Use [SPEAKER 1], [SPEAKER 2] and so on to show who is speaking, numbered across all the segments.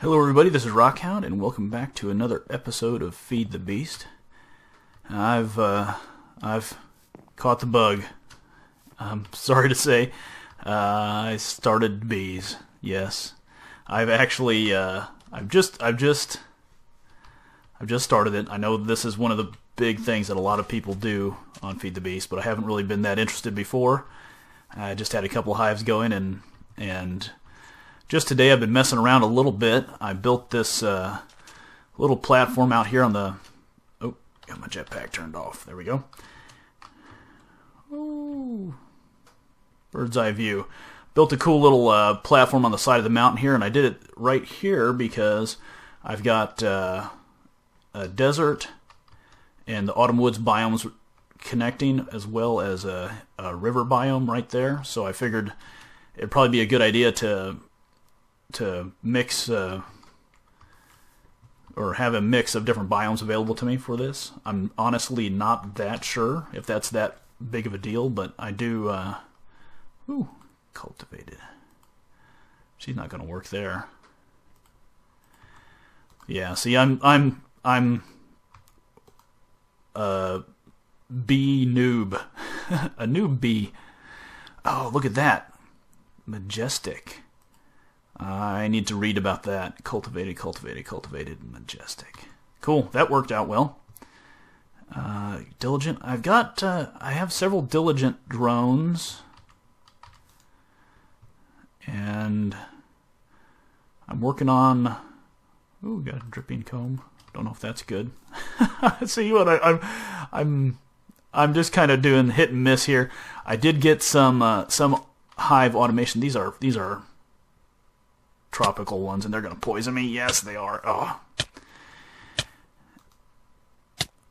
[SPEAKER 1] Hello everybody, this is Rockhound, and welcome back to another episode of Feed the Beast. I've caught the bug. I'm sorry to say, I started bees. Yes, I've actually, I've just started it. I know this is one of the big things that a lot of people do on Feed the Beast, but I haven't really been that interested before. I just had a couple hives going, and just today I've been messing around a little bit. I built this little platform out here on the... Oh, got my jetpack turned off. There we go. Ooh. Bird's eye view. Built a cool little platform on the side of the mountain here, and I did it right here because I've got a desert and the autumn woods biomes connecting, as well as a river biome right there. So I figured it'd probably be a good idea to mix or have a mix of different biomes available to me for this. I'm honestly not that sure if that's that big of a deal, but I do. Ooh, cultivated. She's not going to work there. Yeah, see, I'm a bee noob, a noob bee. Oh, look at that, majestic. I need to read about that. Cultivated, majestic. Cool, that worked out well. Diligent. I have several diligent drones. And I'm working on... Ooh, got a dripping comb. Don't know if that's good. See what I'm just kind of doing hit and miss here. I did get some hive automation. These are tropical ones, and they're going to poison me. Yes, they are. Oh.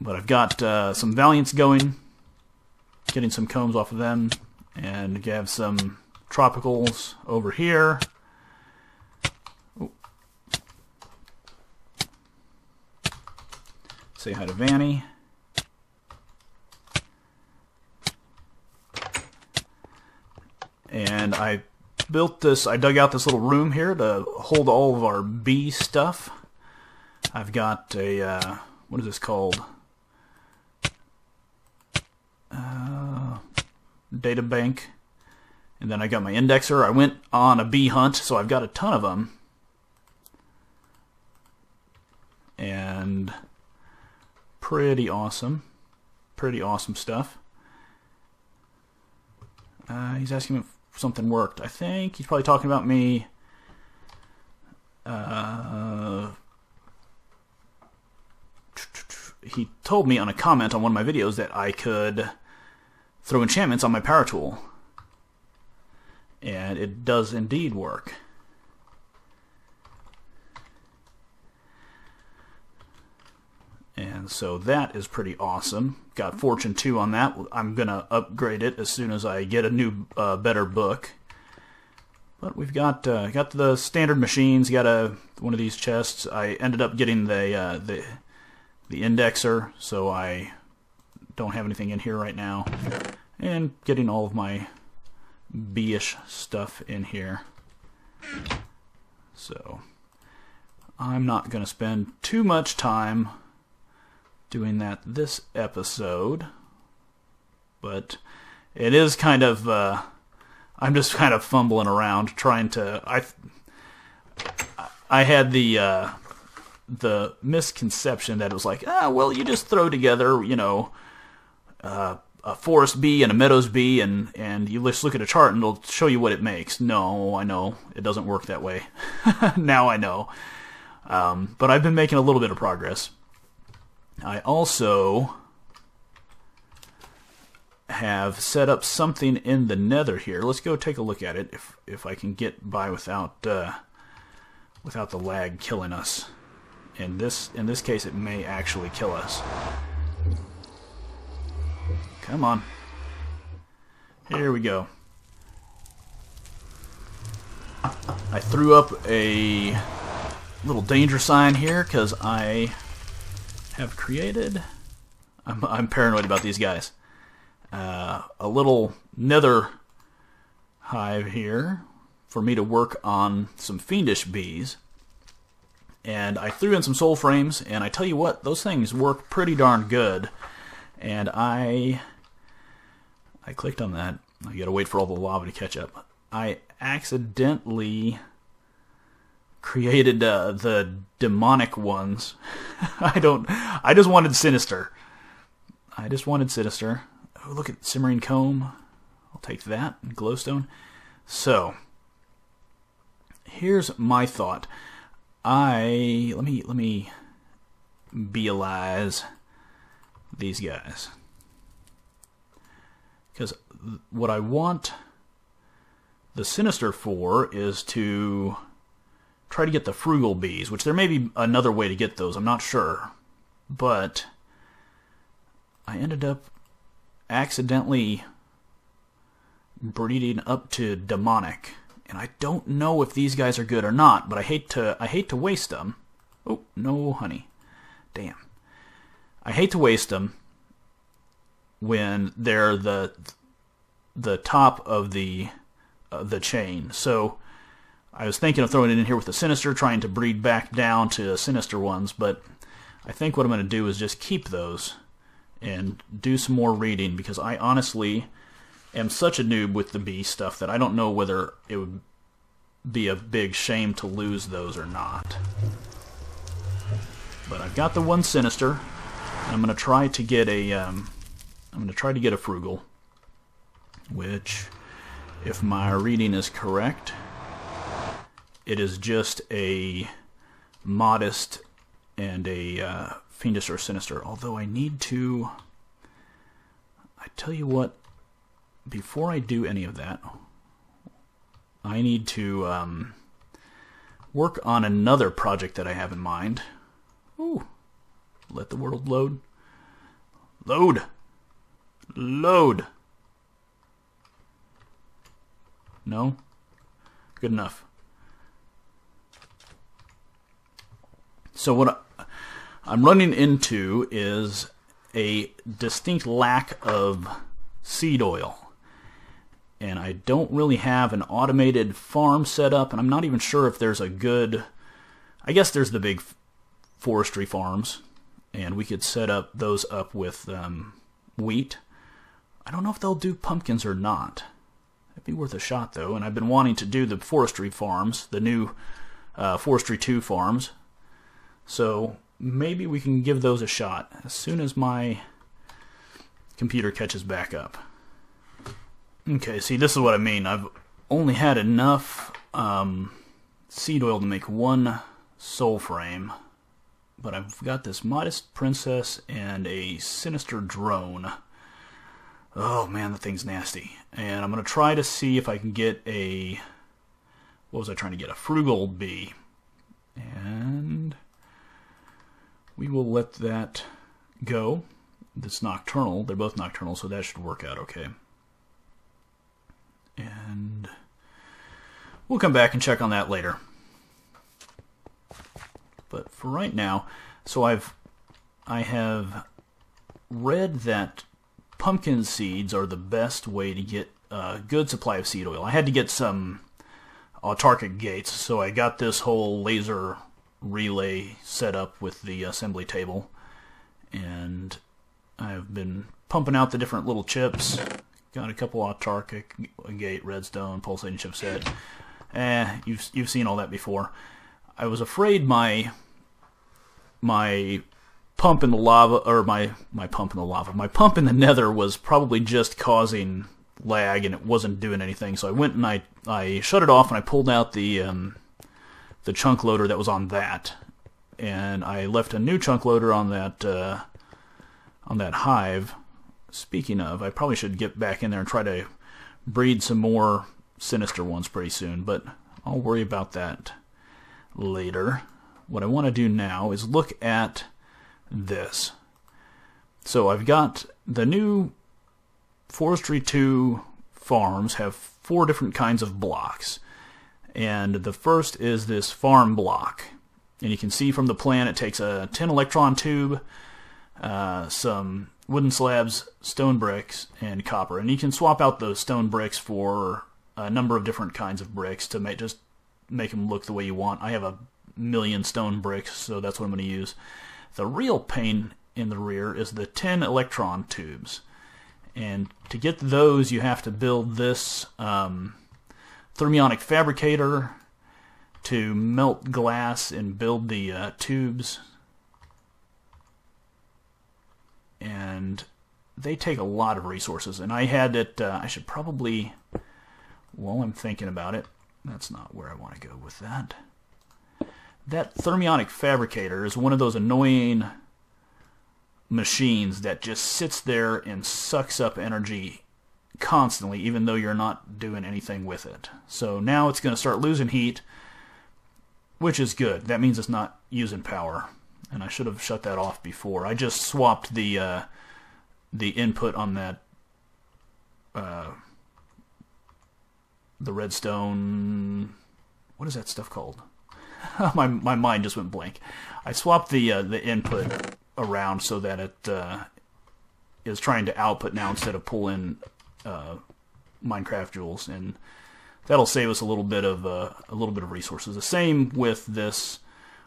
[SPEAKER 1] But I've got some Valiants going, getting some combs off of them, and you have some tropicals over here. Ooh. Say hi to Vanny. And I built this, I dug out this little room here to hold all of our bee stuff. I've got a, what is this called? Data bank. And then I got my indexer. I went on a bee hunt, so I've got a ton of them. And pretty awesome. Pretty awesome stuff. He's asking if something worked. I think he's probably talking about me. He told me on a comment on one of my videos that I could throw enchantments on my power tool. And it does indeed work. And so that is pretty awesome. Got Fortune 2 on that. I'm going to upgrade it as soon as I get a new, better book. But we've got the standard machines. Got one of these chests. I ended up getting the indexer, so I don't have anything in here right now. And getting all of my bee-ish stuff in here. So I'm not going to spend too much time doing that this episode, but it is kind of I'm just kind of fumbling around trying to I had the misconception that it was like, well, you just throw together, you know, a forest bee and a meadows bee, and you just look at a chart and it'll show you what it makes. No, I know it doesn't work that way. Now I know, but I've been making a little bit of progress. I also have set up something in the nether here. Let's go take a look at it if I can get by without the lag killing us. In this case, it may actually kill us. Come on. Here we go. I threw up a little danger sign here because I have created... I'm paranoid about these guys. A little nether hive here for me to work on some fiendish bees. and I threw in some soul frames, and I tell you what, those things work pretty darn good. And I clicked on that. I gotta wait for all the lava to catch up. I accidentally created the demonic ones. I just wanted Sinister. Oh, look at Simmering Comb. I'll take that. Glowstone. So, here's my thought. Let me beelize these guys. Because what I want the Sinister for is to try to get the Frugal Bees, which there may be another way to get those, I'm not sure. But I ended up accidentally breeding up to Demonic. And I don't know if these guys are good or not, but I hate to waste them. Oh, no honey. Damn. I hate to waste them when they're the top of the chain. So I was thinking of throwing it in here with the Sinister, trying to breed back down to Sinister ones, but I think what I'm going to do is just keep those and do some more reading, because I honestly am such a noob with the bee stuff that I don't know whether it would be a big shame to lose those or not. But I've got the one Sinister. I'm going to try to get a Frugal, which, if my reading is correct, it is just a Modest and a Fiendish or Sinister. Although I need to... I tell you what, before I do any of that, I need to work on another project that I have in mind. Ooh, let the world load. Load! Load! No? Good enough. So what I'm running into is a distinct lack of seed oil. And I don't really have an automated farm set up, and I'm not even sure if there's a good... I guess there's the big forestry farms, and we could set up those up with wheat. I don't know if they'll do pumpkins or not. It'd be worth a shot, though, and I've been wanting to do the forestry farms, the new Forestry 2 farms. So maybe we can give those a shot as soon as my computer catches back up. Okay, see, this is what I mean. I've only had enough seed oil to make one soul frame, but I've got this Modest Princess and a Sinister Drone. Oh man, the thing's nasty. And I'm going to try to see if I can get a... What was I trying to get? A Frugal Bee. And we will let that go. It's nocturnal. They're both nocturnal, so that should work out okay. And we'll come back and check on that later. But for right now, so I have read that pumpkin seeds are the best way to get a good supply of seed oil. I had to get some autarkic gates, so I got this whole laser relay set up with the assembly table, and I've been pumping out the different little chips. Got a couple autarkic, gate, redstone, pulsating chipset. You've seen all that before. I was afraid my pump in the lava, or my pump in the nether was probably just causing lag, and it wasn't doing anything. So I went and I shut it off, and I pulled out the chunk loader that was on that, and I left a new chunk loader on that hive. Speaking of, I probably should get back in there and try to breed some more Sinister ones pretty soon, but I'll worry about that later. What I want to do now is look at this. So I've got the new Forestry 2 farms have 4 different kinds of blocks. And the first is this farm block. And you can see from the plan it takes a 10 electron tube, some wooden slabs, stone bricks, and copper. And you can swap out those stone bricks for a number of different kinds of bricks to just make them look the way you want. I have a million stone bricks, so that's what I'm going to use. The real pain in the rear is the 10 electron tubes. And to get those, you have to build this thermionic fabricator to melt glass and build the tubes. And they take a lot of resources. And I had it, I should probably, while I'm thinking about it, that's not where I want to go with that. That thermionic fabricator is one of those annoying machines that just sits there and sucks up energy constantly, even though you're not doing anything with it. So now it's going to start losing heat, which is good. That means it's not using power. And I should have shut that off before. I just swapped the input on that the redstone. What is that stuff called? my mind just went blank. I swapped the input around so that it is trying to output now instead of pull in Minecraft joules, and that'll save us a little bit of resources. The same with this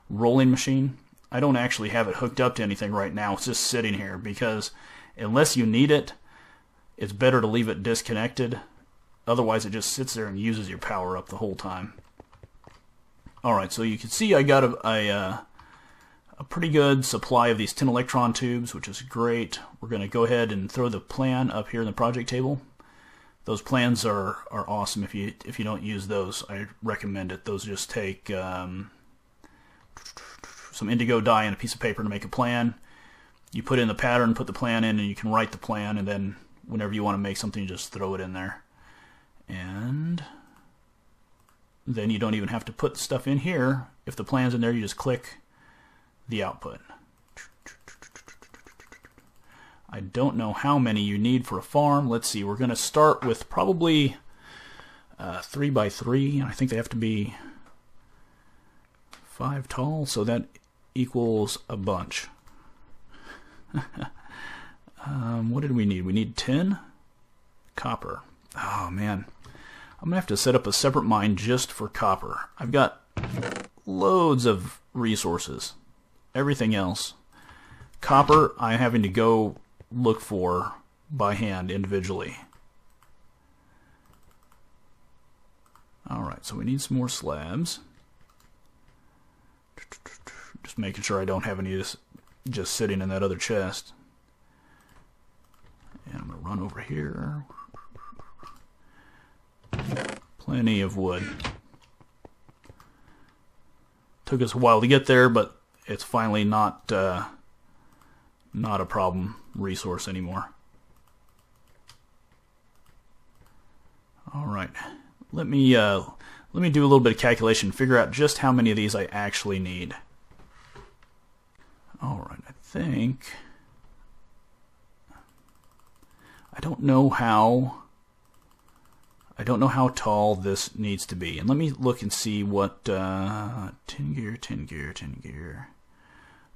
[SPEAKER 1] rolling machine. I don't actually have it hooked up to anything right now. It's just sitting here because unless you need it, it's better to leave it disconnected. Otherwise, it just sits there and uses your power up the whole time. Alright, so you can see I got a pretty good supply of these 10 electron tubes, which is great. We're going to go ahead and throw the plan up here in the project table. Those plans are awesome. If you don't use those, I recommend it. Those just take some indigo dye and a piece of paper to make a plan. You put in the pattern, put the plan in, and you can write the plan, and then whenever you want to make something, you just throw it in there. And then you don't even have to put the stuff in here. If the plan's in there, you just click the output. I don't know how many you need for a farm. Let's see, we're going to start with probably 3 by 3. I think they have to be 5 tall, so that equals a bunch. What did we need? We need 10 copper. Oh man, I'm gonna have to set up a separate mine just for copper. I've got loads of resources. Everything else, copper, I'm having to go look for by hand individually. Alright, so we need some more slabs. Just making sure I don't have any just sitting in that other chest. And I'm going to run over here. Plenty of wood. Took us a while to get there, but it's finally not a problem resource anymore. All right, let me do a little bit of calculation, figure out just how many of these I actually need. All right, I don't know how tall this needs to be, and let me look and see what 10 gear.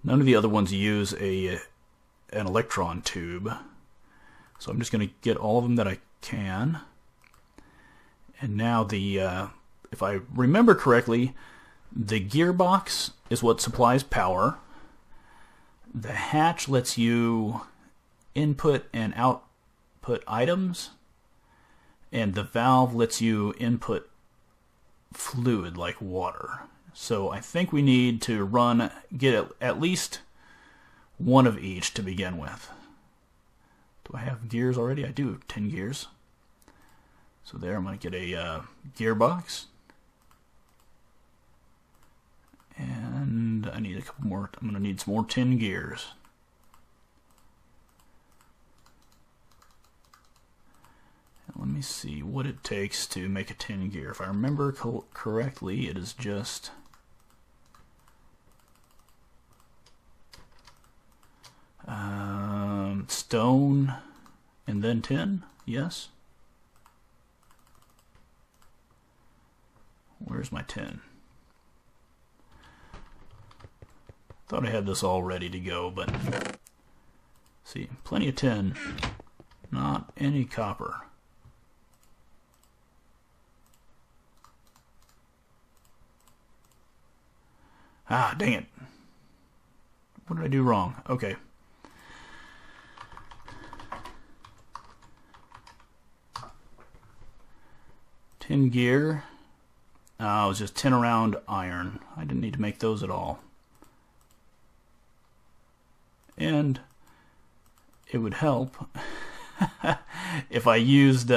[SPEAKER 1] None of the other ones use an electron tube, so I'm just going to get all of them that I can. And now if I remember correctly, the gearbox is what supplies power. The hatch lets you input and output items, and the valve lets you input fluid like water. So I think we need to get at least one of each to begin with. Do I have gears already? I do, 10 gears. So there, I'm going to get a gearbox. And I need a couple more. I'm going to need some more 10 gears. And let me see what it takes to make a 10 gear. If I remember correctly, it is just stone and then 10. Yes. Where's my 10? Thought I had this all ready to go, but see, plenty of 10, not any copper. Ah, dang it. What did I do wrong? Okay. Tin gear. It was just 10 around iron. I didn't need to make those at all. And it would help if I used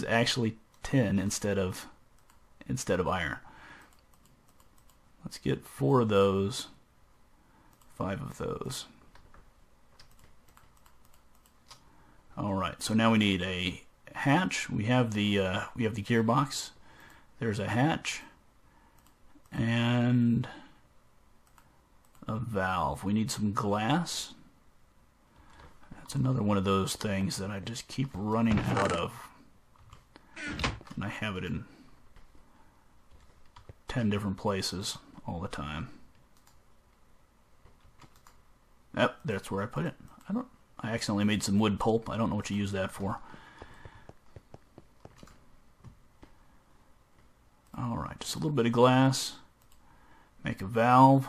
[SPEAKER 1] actually tin instead of iron. Let's get 4 of those, 5 of those. All right. So now we need a hatch. We have the gearbox. There's a hatch and a valve. We need some glass. That's another one of those things that I just keep running out of. And I have it in 10 different places all the time. Yep, that's where I put it. I accidentally made some wood pulp. I don't know what you use that for. Alright, just a little bit of glass. Make a valve.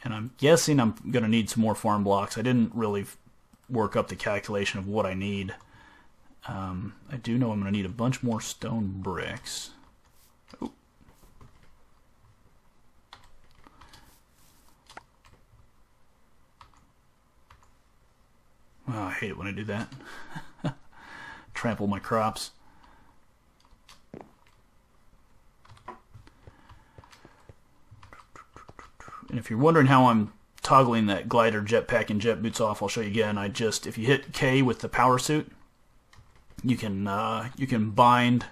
[SPEAKER 1] And I'm guessing I'm going to need some more farm blocks. I didn't really work up the calculation of what I need. I do know I'm going to need a bunch more stone bricks. Oh. Oh, I hate it when I do that. Trample my crops. And if you're wondering how I'm toggling that glider, jetpack, and jet boots off, I'll show you again. If you hit K with the power suit, you can bind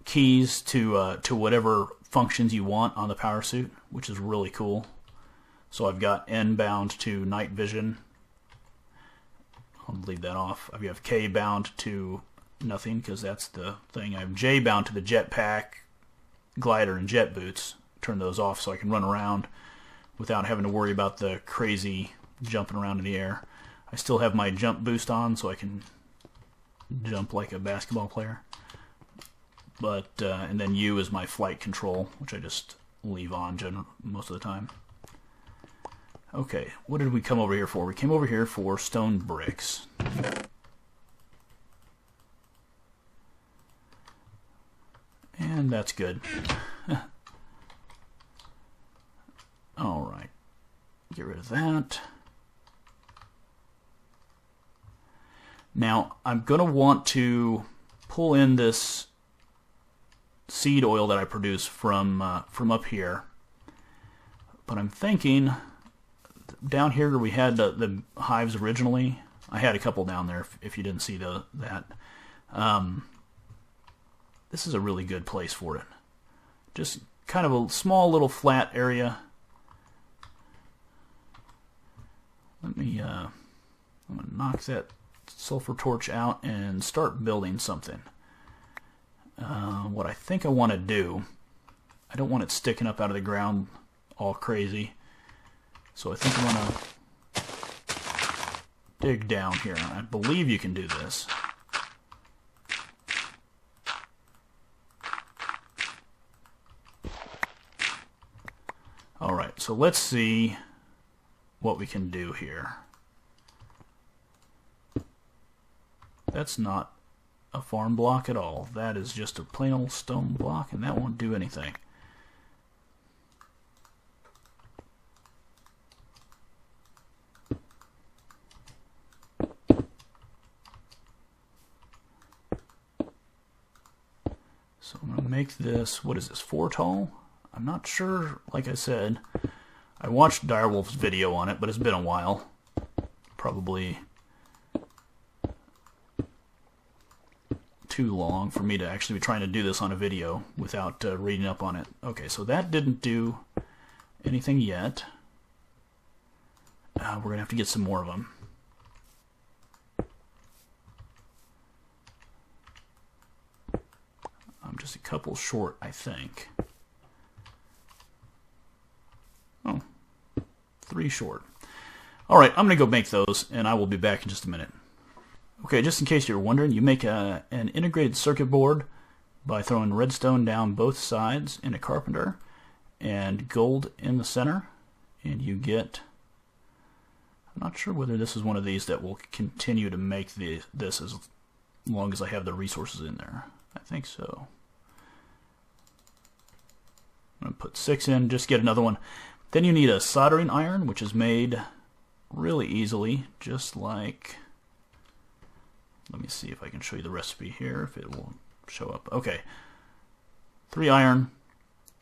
[SPEAKER 1] keys to whatever functions you want on the power suit, which is really cool. So I've got N bound to night vision. I'll leave that off. I've got K bound to nothing because that's the thing. I have J bound to the jetpack, glider, and jet boots. Turn those off so I can run around without having to worry about the crazy jumping around in the air. I still have my jump boost on so I can jump like a basketball player. But and then U is my flight control, which I just leave on most of the time. Okay, what did we come over here for? We came over here for stone bricks. And that's good. Alright, get rid of that. Now, I'm going to want to pull in this seed oil that I produce from up here. But I'm thinking, down here where we had the hives originally, I had a couple down there if you didn't see that. This is a really good place for it. Just kind of a small little flat area. I'm going to knock that sulfur torch out and start building something. What I think I want to do, I don't want it sticking up out of the ground all crazy. So I think I'm going to dig down here. I believe you can do this. Alright, so let's see what we can do here. That's not a farm block at all. That is just a plain old stone block, and that won't do anything. So I'm going to make this, what is this, 4 tall? I'm not sure, like I said. I watched Direwolf's video on it, but it's been a while. Probably too long for me to actually be trying to do this on a video without reading up on it. Okay, so that didn't do anything yet. We're going to have to get some more of them. I'm just a couple short, I think. Oh, 3 short. Alright, I'm going to go make those, and I will be back in just a minute. Okay, just in case you're wondering, you make an integrated circuit board by throwing redstone down both sides in a carpenter and gold in the center, and you get, I'm not sure whether this is one of these that will continue to make this as long as I have the resources in there. I think so. I'm going to put 6 in, just get another one. Then you need a soldering iron, which is made really easily, just like, let me see if I can show you the recipe here, if it will show up. Okay, 3 iron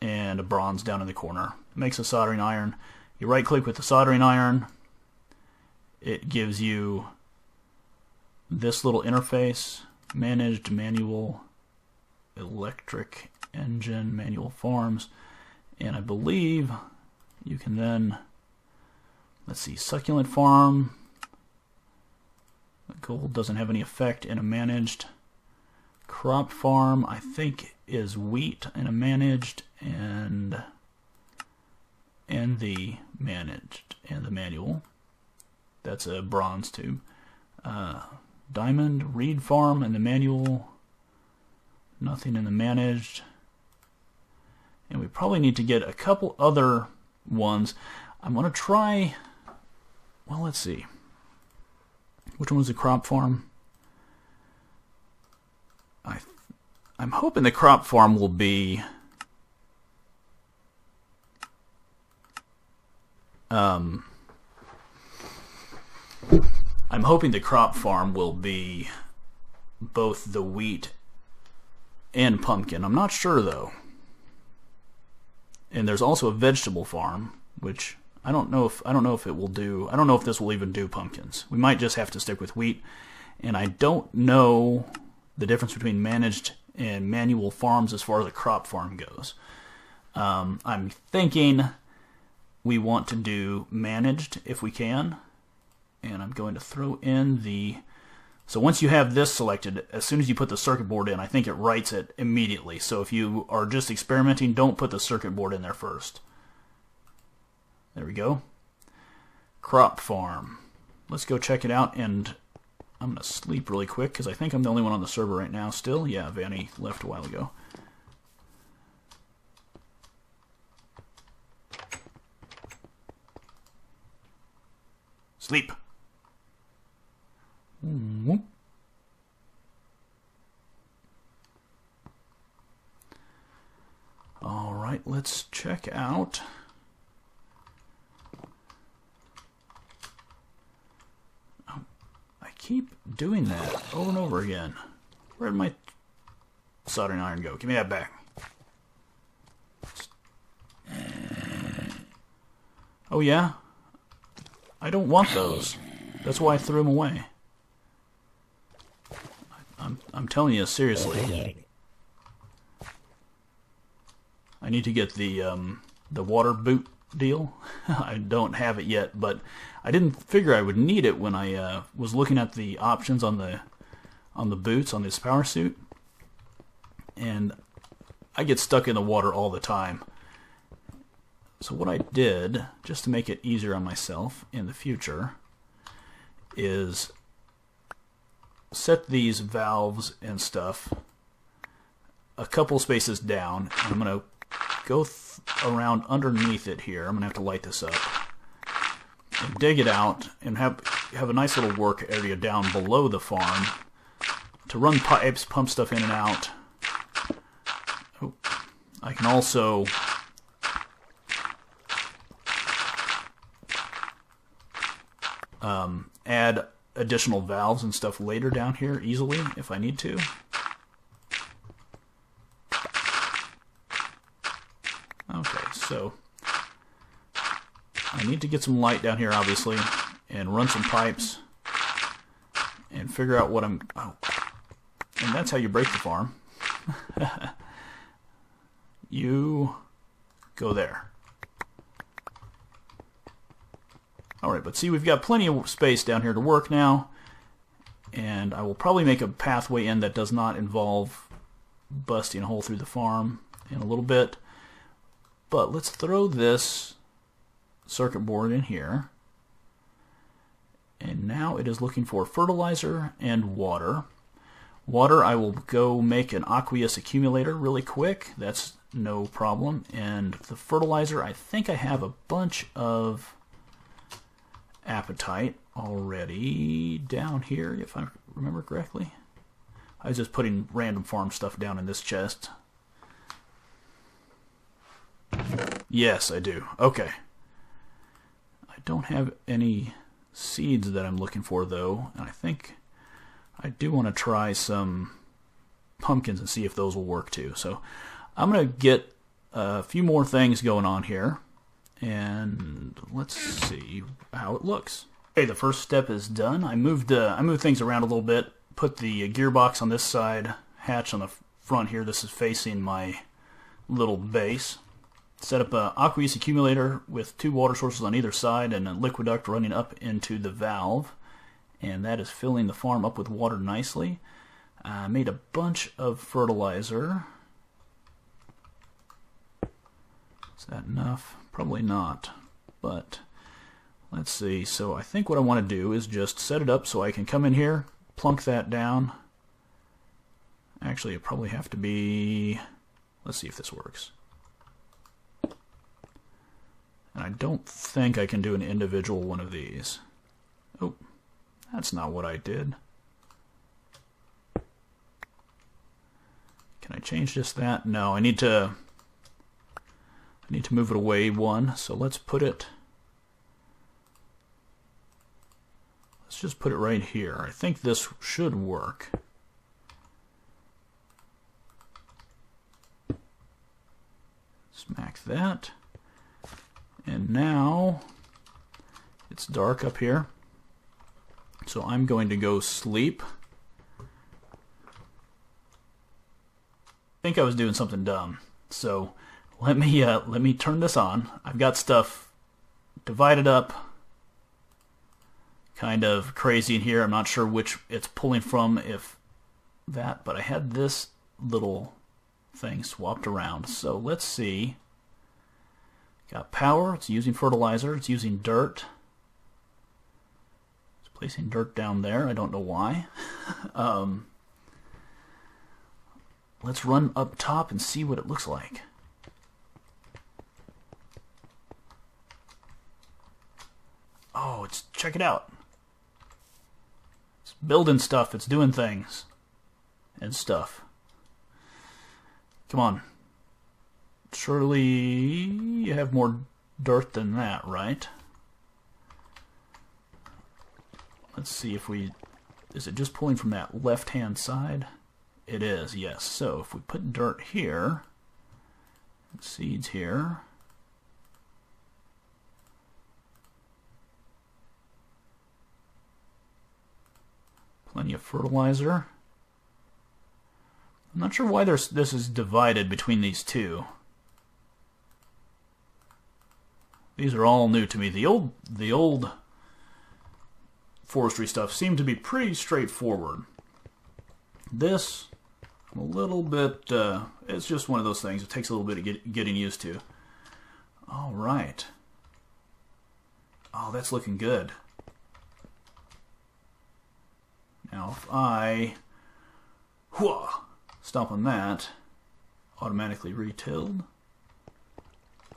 [SPEAKER 1] and a bronze down in the corner. Makes a soldering iron. You right click with the soldering iron. It gives you this little interface, managed manual electric engine, manual farms, and I believe you can then, let's see, succulent farm. The gold doesn't have any effect in a managed. Crop farm, I think, is wheat in a managed, and the managed and the manual. That's a bronze tube. Diamond, reed farm, and the manual. Nothing in the managed. And we probably need to get a couple other ones. I'm going to try, well, let's see. Which one was the crop farm? I'm hoping the crop farm will be I'm hoping the crop farm will be both the wheat and pumpkin. I'm not sure though. And there's also a vegetable farm, which I don't know if it will do. I don't know if this will even do pumpkins. We might just have to stick with wheat. And I don't know the difference between managed and manual farms as far as a crop farm goes. I'm thinking we want to do managed if we can. And I'm going to throw in the... So once you have this selected, as soon as you put the circuit board in, I think it writes it immediately. So if you are just experimenting, don't put the circuit board in there first. There we go. Crop farm. Let's go check it out, and I'm going to sleep really quick because I think I'm the only one on the server right now still. Yeah, Vanny left a while ago. Sleep. All right, let's check out. Oh, I keep doing that over and over again. Where did my soldering iron go? Give me that back. Oh yeah? I don't want those. That's why I threw them away. I'm telling you, seriously. I need to get the water boot deal. I don't have it yet, but I didn't figure I would need it when I was looking at the options on the boots on this power suit, and I get stuck in the water all the time. So what I did, just to make it easier on myself in the future, is set these valves and stuff a couple spaces down, and I'm going to go around underneath it here. I'm going to have to light this up and dig it out and have a nice little work area down below the farm to run pipes, pump stuff in and out. Oh, I can also add additional valves and stuff later down here easily if I need to. Okay, so I need to get some light down here obviously and run some pipes and figure out what I'm... Oh, and that's how you break the farm. You go there. Alright, but see, we've got plenty of space down here to work now, and I will probably make a pathway in that does not involve busting a hole through the farm in a little bit. But let's throw this circuit board in here, and now it is looking for fertilizer and water. Water, I will go make an aqueous accumulator really quick. That's no problem. And the fertilizer, I think I have a bunch of apatite already down here, if I remember correctly. I was just putting random farm stuff down in this chest. Yes, I do. Okay. I don't have any seeds that I'm looking for, though, and I think I do want to try some pumpkins and see if those will work, too. So I'm going to get a few more things going on here, and let's see how it looks. Okay, the first step is done. I moved things around a little bit, put the gearbox on this side, hatch on the front here. This is facing my little base. Set up an aqueous accumulator with 2 water sources on either side and a liquiduct running up into the valve, and that is filling the farm up with water nicely. I made a bunch of fertilizer. Is that enough? Probably not, but let's see. So I think what I want to do is just set it up so I can come in here, plunk that down. Actually, it probably have to be, let's see if this works. And I don't think I can do an individual one of these. Oh, that's not what I did. Can I change just that? No, I need to move it away one. So let's just put it right here. I think this should work. Smack that. And now it's dark up here, so I'm going to go sleep. I think I was doing something dumb, so let me turn this on. I've got stuff divided up, kind of crazy in here. I'm not sure which it's pulling from, if that, but I had this little thing swapped around. So let's see. Got power, it's using fertilizer, it's using dirt. It's placing dirt down there, I don't know why. Let's run up top and see what it looks like. Oh, check it out. It's building stuff, it's doing things. And stuff. Come on. Surely you have more dirt than that, right? Let's see if is it just pulling from that left-hand side? It is, yes. So if we put dirt here, seeds here, plenty of fertilizer. I'm not sure why this is divided between these two. These are all new to me. The old forestry stuff seemed to be pretty straightforward. This, a little bit, it's just one of those things. It takes a little bit of getting used to. All right. Oh, that's looking good. Now, if I stomp on that, automatically retilled.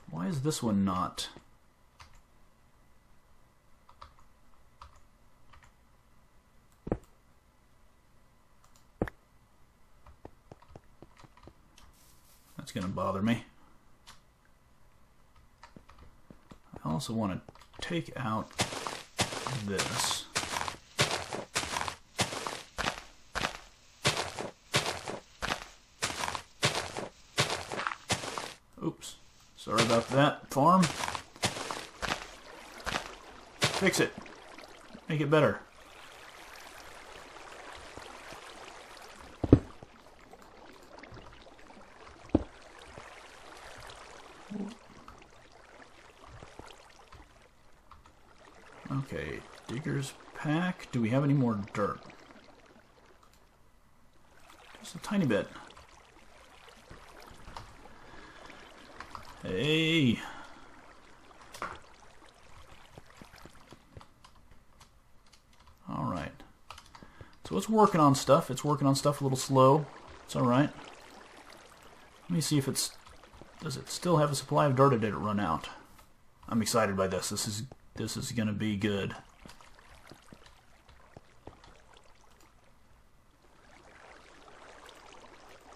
[SPEAKER 1] Why is this one not? That's going to bother me. I also want to take out this. Oops. Sorry about that, farm. Fix it. Make it better. Okay, digger's pack. Do we have any more dirt? Just a tiny bit. Hey. All right. So it's working on stuff. It's working on stuff a little slow. It's alright. Let me see if it's... Does it still have a supply of dirt, or did it run out? I'm excited by this. This is going to be good.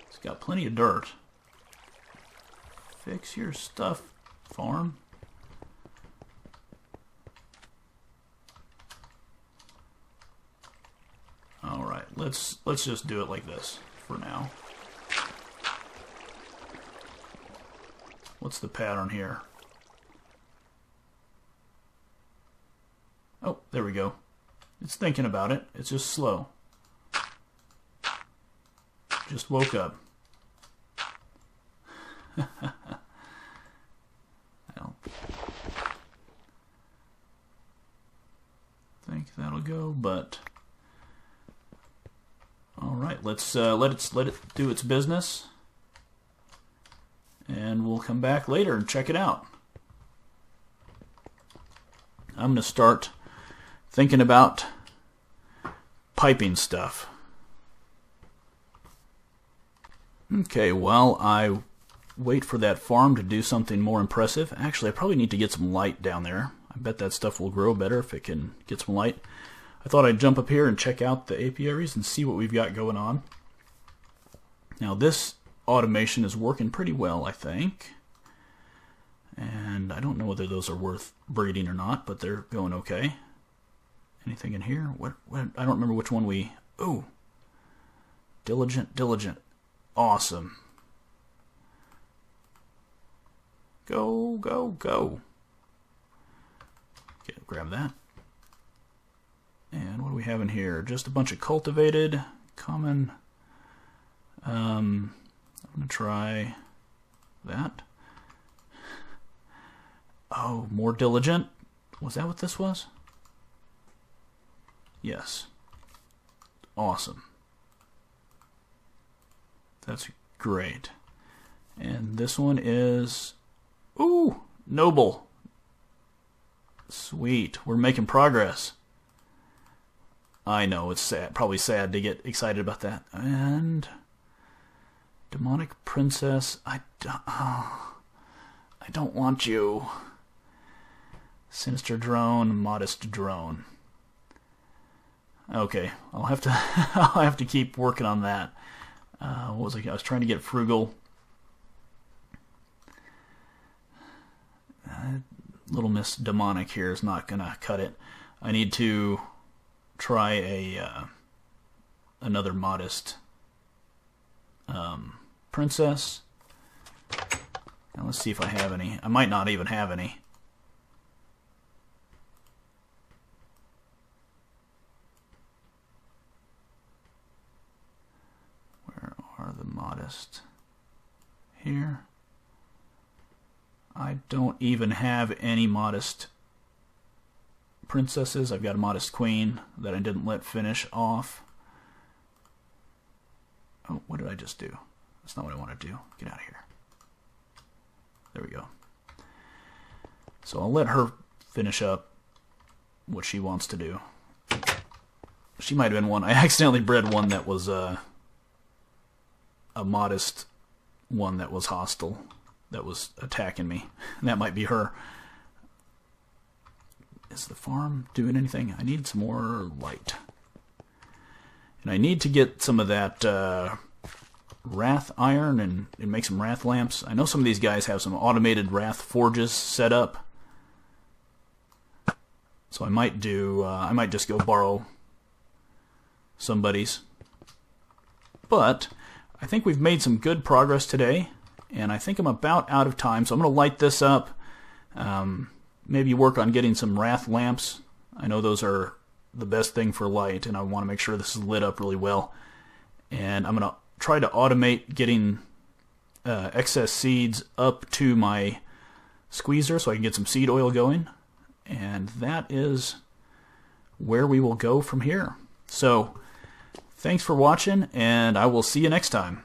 [SPEAKER 1] It's got plenty of dirt. Fix your stuff, farm. Alright, let's just do it like this for now. What's the pattern here? Oh, there we go. It's thinking about it. It's just slow. Just woke up. Well, I think that'll go, but all right, let's let it do its business, and we'll come back later and check it out. I'm going to start thinking about piping stuff. Okay, while I wait for that farm to do something more impressive, actually I probably need to get some light down there. I bet that stuff will grow better if it can get some light. I thought I'd jump up here and check out the apiaries and see what we've got going on. Now this automation is working pretty well, I think. And I don't know whether those are worth breeding or not, but they're going okay. Anything in here? What I don't remember which one we... Ooh! Diligent. Awesome. Go. Okay, grab that. And what do we have in here? Just a bunch of cultivated, common. I'm going to try that. Oh, more diligent. Was that what this was? Yes. Awesome. That's great. And this one is... Ooh! Noble. Sweet. We're making progress. I know, it's sad, probably sad to get excited about that. And... Demonic Princess. I don't want you. Sinister Drone, Modest Drone. Okay, I'll have to keep working on that. What was I was trying to get frugal. Little Miss Demonic here is not gonna cut it. I need to try another modest princess. Now let's see if I have any. I might not even have any. Where are the modest? Here. I don't even have any modest princesses. I've got a modest queen that I didn't let finish off. Oh, what did I just do? That's not what I want to do. Get out of here. There we go. So I'll let her finish up what she wants to do. She might have been one. I accidentally bred one that was a modest one that was hostile, that was attacking me. And that might be her. Is the farm doing anything? I need some more light. And I need to get some of that wrath iron and make some wrath lamps. I know some of these guys have some automated wrath forges set up. So I might do, I might just go borrow somebody's. But I think we've made some good progress today. And I think I'm about out of time, so I'm going to light this up. Maybe work on getting some wrath lamps. I know those are the best thing for light, and I want to make sure this is lit up really well. And I'm going to try to automate getting excess seeds up to my squeezer so I can get some seed oil going. And that is where we will go from here. So, thanks for watching, and I will see you next time.